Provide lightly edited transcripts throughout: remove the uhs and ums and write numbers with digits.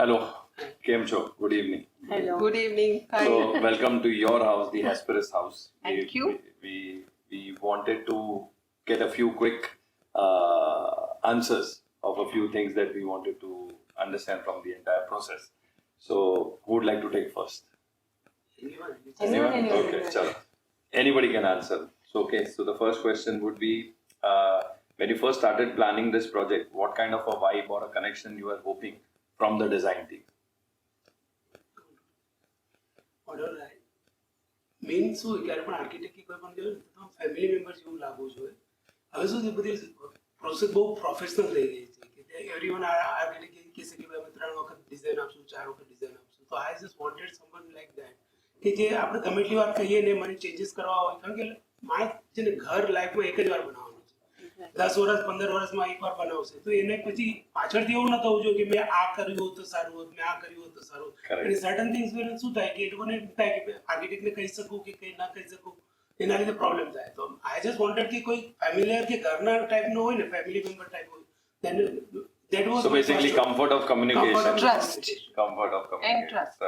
Hello, Kem Cho. Good evening. Hello. Good evening. Hi. So, welcome to your house, the Hesperus house. Thank you. We wanted to get a few quick answers of a few things that we wanted to understand from the entire process. So, who would like to take first? Anyone. Okay, chalo. Anybody can answer. So, okay. So, the first question would be, when you first started planning this project, what kind of a vibe or a connection you were hoping from the design team? Main શું ક્યારે પણ architect કોઈ પણ જોઈએ તો family members જેવું લાગવું જોઈએ. હવે શું છે બધી પ્રોસેસ બહુ પ્રોફેશનલ થઈ ગઈ છે કે એવરીવન આર્કિટેક્ટ કહેશે કે ભાઈ અમે 3 વખત ડિઝાઇન આપશું 4 વખત ડિઝાઇન આપશું. તો I just wanted someone like that કે જે આપણે ગમે એટલી વાર કહીએ ને મને ચેન્જીસ કરવા હોય કારણ કે મારે છે ને ઘર લાઈફમાં એક જ વાર બનાવવાનું છે. 10 વર્ષ 15 વર્ષમાં એક વાર બનાવશે તો એને પછી પાછળથી એવું ન થવું જોઈએ કે મેં આ કર્યું હોત તો સારું હોત મેં આ કર્યું હોત તો સારું હોત. અને સર્ટન થિંગ્સ મેં શું થાય કે એ લોકોને એમ થાય કે આર્કિટેક્ટને કહી શકું કે કંઈ ના કહી શકું એના લીધે પ્રોબ્લેમ થાય. તો આઈ જસ્ટ વોન્ટેડ કે કોઈ ફેમિલિયર કે ઘરના ટાઈપનો હોય ને ફેમિલી મેમ્બર ટાઈપ હોય then that was So basically, comfort of communication. Trust. Comfort of communication. And trust.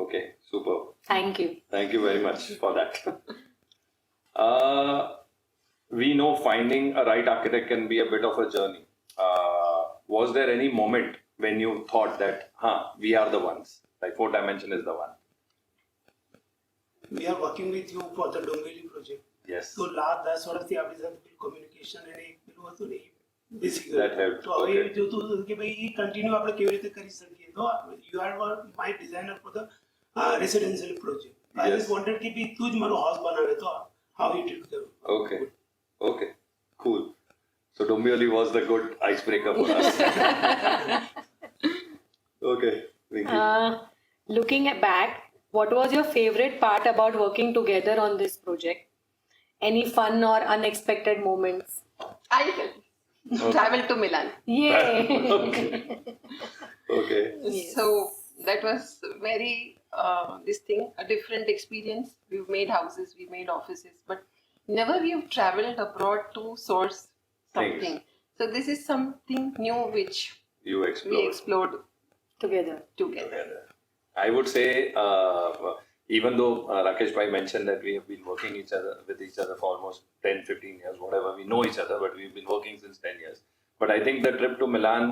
Okay, super. Thank you. Thank you very much for that. We know finding a right architect can be a bit of a journey. Was there any moment when you thought that, we are the ones, like 4 Dimension is the one? we are working with you for the Dombeli project. Yes. તો last 10 વર્ષથી આપણી સાથે communication અને એક પેલું હતું ને basic That helped. તો હવે Okay. જોતું હતું કે ભાઈ એ કન્ટિન્યુ આપણે કેવી રીતે કરી શકીએ. તો you are my designer for the residential project. I Yes. Just wanted કે ભાઈ તું જ મારો હાઉસ બનાવે તો how you did the Okay. Okay. Cool. So Dombivli was the good icebreaker for us. Okay. Vinky. Looking back, what was your favorite part about working together on this project? Any fun or unexpected moments? I traveled to Milan. Yay! Okay. Yes. So that was very a different experience. We've made houses, we made offices, but never we've traveled abroad to source something. So this is something new which You we explored. explored Together. together. I would say, even though Rakesh Bhai mentioned that we have been working with each other for almost 10-15 years, whatever, we know each other, but we've been working since 10 years. But I think the trip to Milan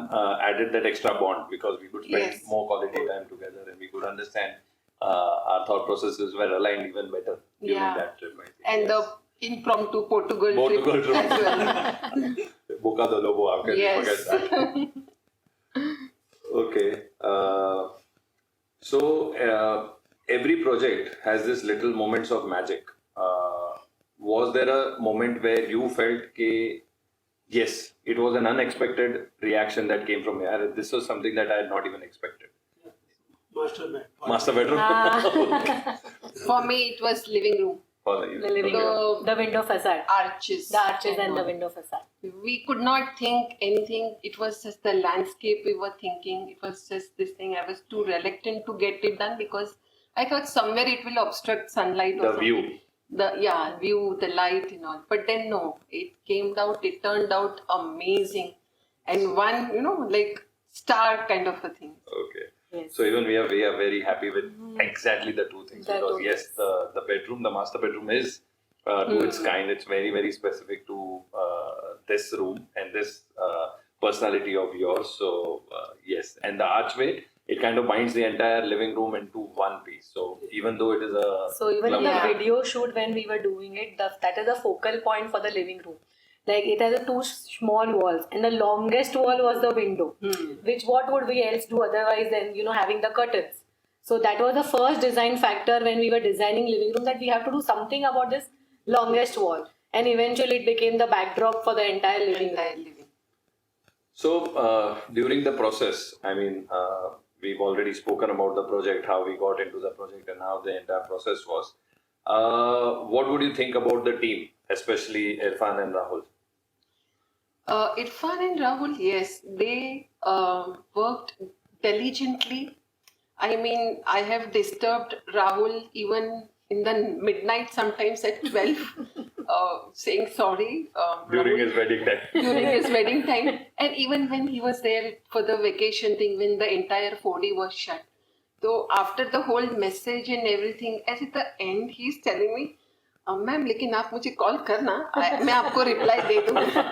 added that extra bond because we could spend Yes. more quality time together and we could understand our thought processes were aligned even better during Yeah. that trip. I think. And Yes. the impromptu Portugal Portugal trip trip. as well. Boca do Lobo, how can you forget Yes. that? Okay. So every project has this little moments of magic. Was there a moment where you felt that yes, it was an unexpected reaction that came from here? This was something that I had not even expected. Master bed Master bedroom. For me, it was living room. For The living okay. room, the window facade. Arches. The arches and the window facade. We could not think anything. It was just the landscape we were thinking. It was just this thing. I was too reluctant to get it done because I thought somewhere it will obstruct sunlight or The view. something. View, the light and all. But then no, it came out, it turned out amazing. And one, like star kind of a thing. Okay. Yes. So even we are very happy with exactly the two things The because two yes, the bedroom, the master bedroom is to its kind. It's very specific to this room and this personality of yours. So yes, and the archway, it kind of binds the entire living room into one piece. So even though it is a So even in the Yeah. video shoot when we were doing it, that is the focal point for the living room. Like it has 2 small walls and the longest wall was the window. Which what would we else do otherwise than having the curtains. So that was the first design factor when we were designing living room that we have to do something about this longest wall. And eventually it became the backdrop for the entire living room. Entire living. So during the process, I mean, we've already spoken about the project, how we got into the project and how the entire process was. What would you think about the team, especially Irfan and Rahul? Irfan and Rahul, yes, they worked diligently. I mean, I have disturbed Rahul even in the midnight, sometimes at 12, saying sorry. During Rahul, his wedding time. during his wedding time. And even when he was there for the vacation thing, when the entire 4D was shut, so after the whole message and everything, as at the end, he's telling me, ma'am लेकिन आप मुझे call करना मैं आपको reply दे दूँगा.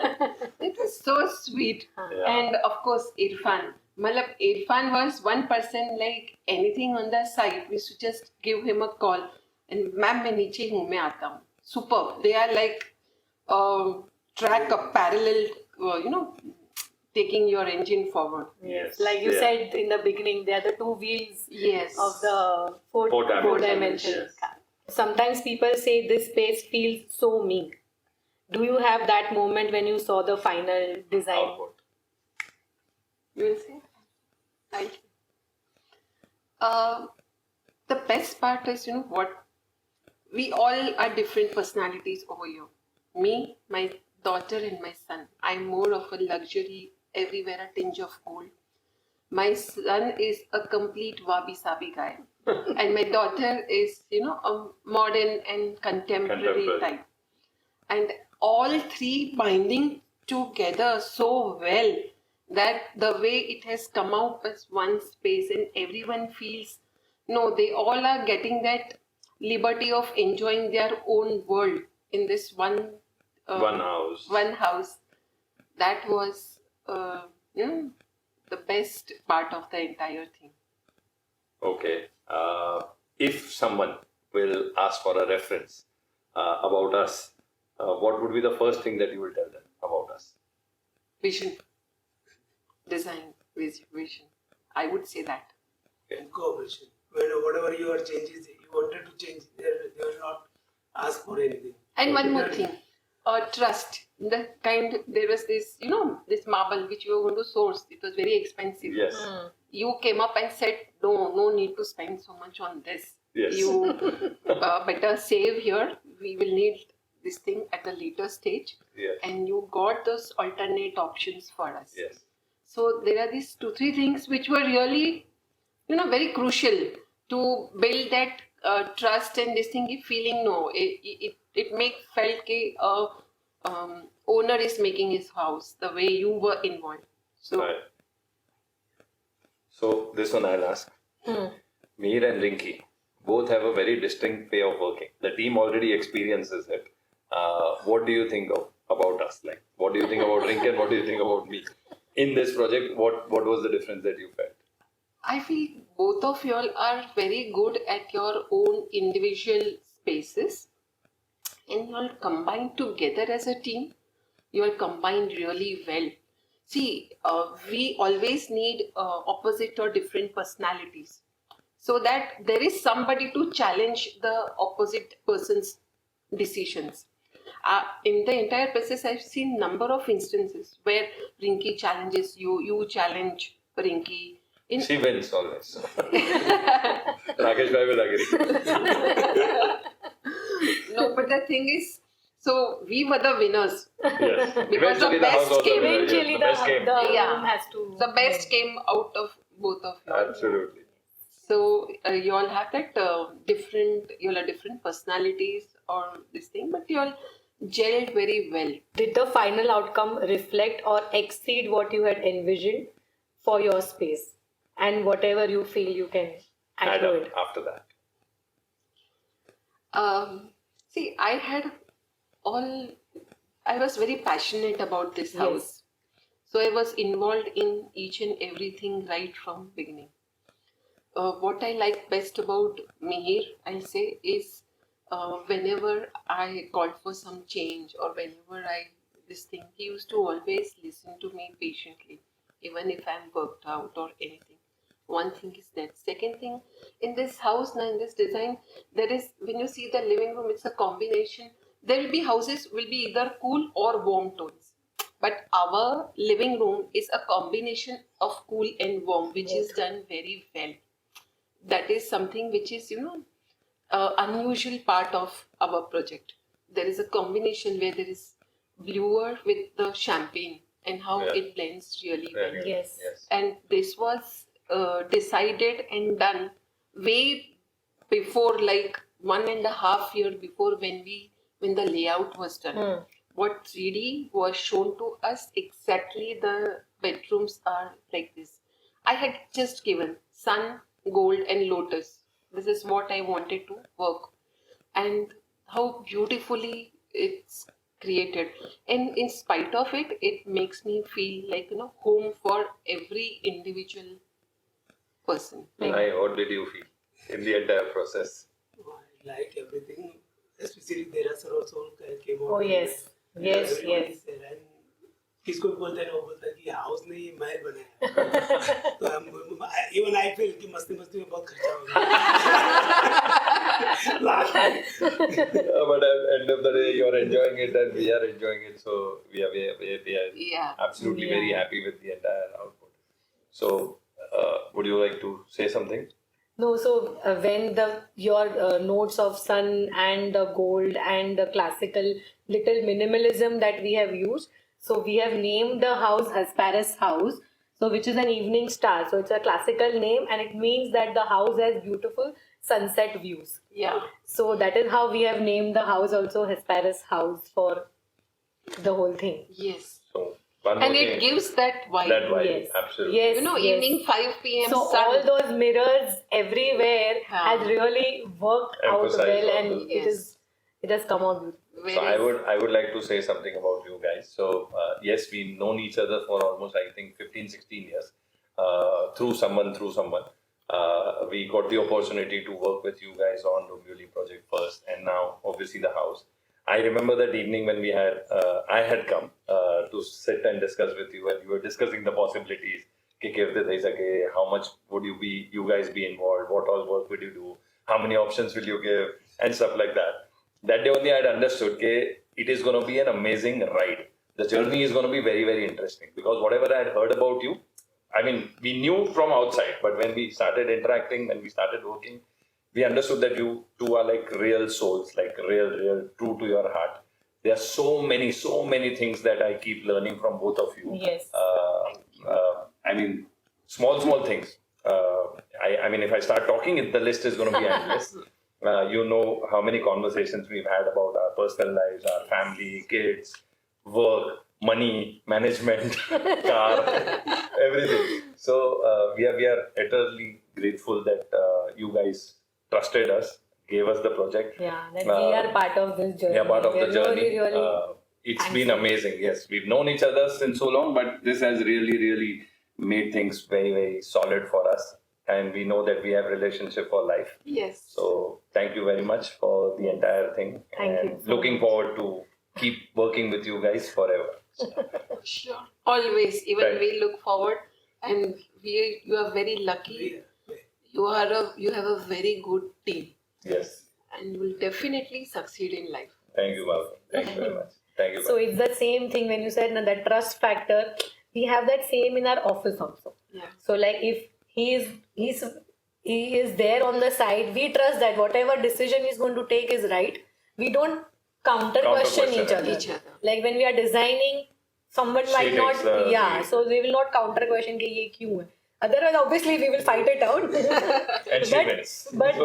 It was so sweet. Yeah. And of course Irfan, मतलब Irfan was one person, like anything on the site we should just give him a call and ma'am मैं नीचे हूँ मैं आता हूँ. Superb. They are like track a parallel, taking your engine forward. Yes. Like you Yeah. said in the beginning, they are the two wheels Yes. of the four Four dimensions, dimensions. yes. Sometimes people say this space feels so me. Do you have that moment when you saw the final design? Output. You will say? Thank you. The best part is, what? We all are different personalities over here. Me, my daughter and my son. I'm more of a luxury, everywhere a tinge of gold. My son is a complete wabi-sabi guy. And my daughter is, a modern and contemporary type. And all three binding together so well that the way it has come out as one space and everyone feels, no, they all are getting that liberty of enjoying their own world in this one One house. That was, the best part of the entire thing. Okay. If someone will ask for a reference about us, what would be the first thing that you will tell them about us? Vision, design, vision. I would say that. Cooperation. Whatever your changes you wanted to change, they will not ask for anything. And one more thing, trust. There was this, this marble which you were going to source. It was very expensive. Yes. You came up and said, no need to spend so much on this. Yes. You better save here. We will need this thing at a later stage. Yes. And you got those alternate options for us. Yes. So there are these 2-3 things which were really, very crucial to build that trust and this thing. Feeling it felt that owner is making his house the way you were involved. So Right. So this one I'll ask. Mir and Rinki both have a very distinct way of working. The team already experiences it. What do you think about us? Like, what do you think about Rinki and what do you think about me? In this project, what was the difference that you felt? I feel both of y'all are very good at your own individual spaces, and y'all combined together as a team. Y'all combined really well. See, we always need opposite or different personalities, so that there is somebody to challenge the opposite person's decisions. In the entire process, I've seen number of instances where Rinki challenges you, you challenge Rinki. She wins always. Rakesh bhai will agree. No, but the thing is, so we were the winners. Yes. Because the Eventually best house was the came, winner, yes. Eventually, The best came. the Yeah. room has to. The best came out of both of you. Absolutely. So you all have that you all are different personalities or this thing, but you all gelled very well. Did the final outcome reflect or exceed what you had envisioned for your space? And whatever you feel you can add Add to up it. after that. See, I was very passionate about this Yes. house. So I was involved in each and everything right from beginning. What I like best about Mihir, I'll say, is whenever I called for some change or whenever he used to always listen to me patiently, even if I'm worked out or anything. One thing is that. Second thing, in this house now, in this design, there is, when you see the living room, it's a combination. There will be houses will be either cool or warm tones. But our living room is a combination of cool and warm, which is done very well. That is something which is, unusual part of our project. There is a combination where there is bluer with the champagne and how Yeah. it blends really well. Very good. Yes. Yes. And this was decided and done way before, like 1.5 years before when the layout was done. what 3D was shown to us, exactly the bedrooms are like this. I had just given sun, gold, and lotus. This is what I wanted to work, and how beautifully it's created. And in spite of it, it makes me feel like home for every individual person. What did you feel in the entire process? I like everything, especially Dera sir also came out. Oh yes, yes, Everybody yes. said, and किसको भी बोलता है ना वो बोलता है कि house नहीं महल बनाया तो हम इवन आई फील कि मस्ती मस्ती में बहुत खर्चा हो गया last But at the end of the day, you're enjoying it and we are enjoying it. So we are Yeah. absolutely very Yeah. happy with the entire output. So would you like to say something? No, so when your notes of sun and the gold and the classical little minimalism that we have used, so we have named the house Hesperus House, so which is an evening star. So it's a classical name and it means that the house has beautiful sunset views. Yeah. So that is how we have named the house also Hesperus House for the whole thing. Yes. So one And more it thing. gives that vibe. That vibe, Yes. absolutely. Yes. Evening 5 p.m. So sun. all those mirrors everywhere Yeah. has really worked out Emphasized well, all and those. it has come out beautiful. Very So I would like to say something about you guys. So yes, we've known each other for almost I think 15-16 years through someone. We got the opportunity to work with you guys on Dombivli project first, and now obviously the house. I remember that evening when I had come to sit and discuss with you, and you were discussing the possibilities. How much would you guys be involved? What all work would you do? How many options will you give? And stuff like that. That day only I had understood that it is going to be an amazing ride. The journey is going to be very, very interesting because whatever I had heard about you, I mean, we knew from outside, but when we started interacting, when we started working, we understood that you two are like real souls, like real, true to your heart. There are so many things that I keep learning from both of you. Yes. I mean, small things. I mean, if I start talking, the list is going to be endless. You know how many conversations we've had about our personal lives, our family, kids, work, money, management, car, everything. So we are eternally grateful that you guys trusted us, gave us the project. Yeah, that we are part of this journey. We are part of We the are journey. Really, It's been amazing. Yes, we've known each other since so long, but this has really made things very, very solid for us. And we know that we have relationship for life. Yes. So thank you very much for the entire thing. Thank and you so looking much. forward to keep working with you guys forever. Sure. Always. Even Right. we look forward, and you are very lucky. You have a very good team, Yes. and you will definitely succeed in life. Thank you, Malcolm. Thank you very much. Thank you. So it's the same thing when you said that trust factor. We have that same in our office also. Yeah. So like if he is there on the side, we trust that whatever decision he's going to take is right. We don't counter question each other. Each other. Like when we are designing, someone She might not, takes the lead. so they will not counter question कि ये क्यों है. Otherwise, obviously, we will fight it out. And she wins. but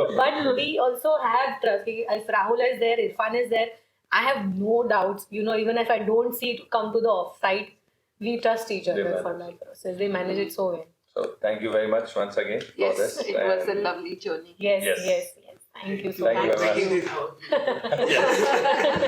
we also have trust. If Rahul is there, Irfan is there, I have no doubts. Even if I don't see it come to the off-site, we trust each other They for that process. They manage it so well. So thank you very much once again for Yes, this. it was a And lovely journey. Yes. Yes. Thank you so Thank you much. very much. Making it out. Yes.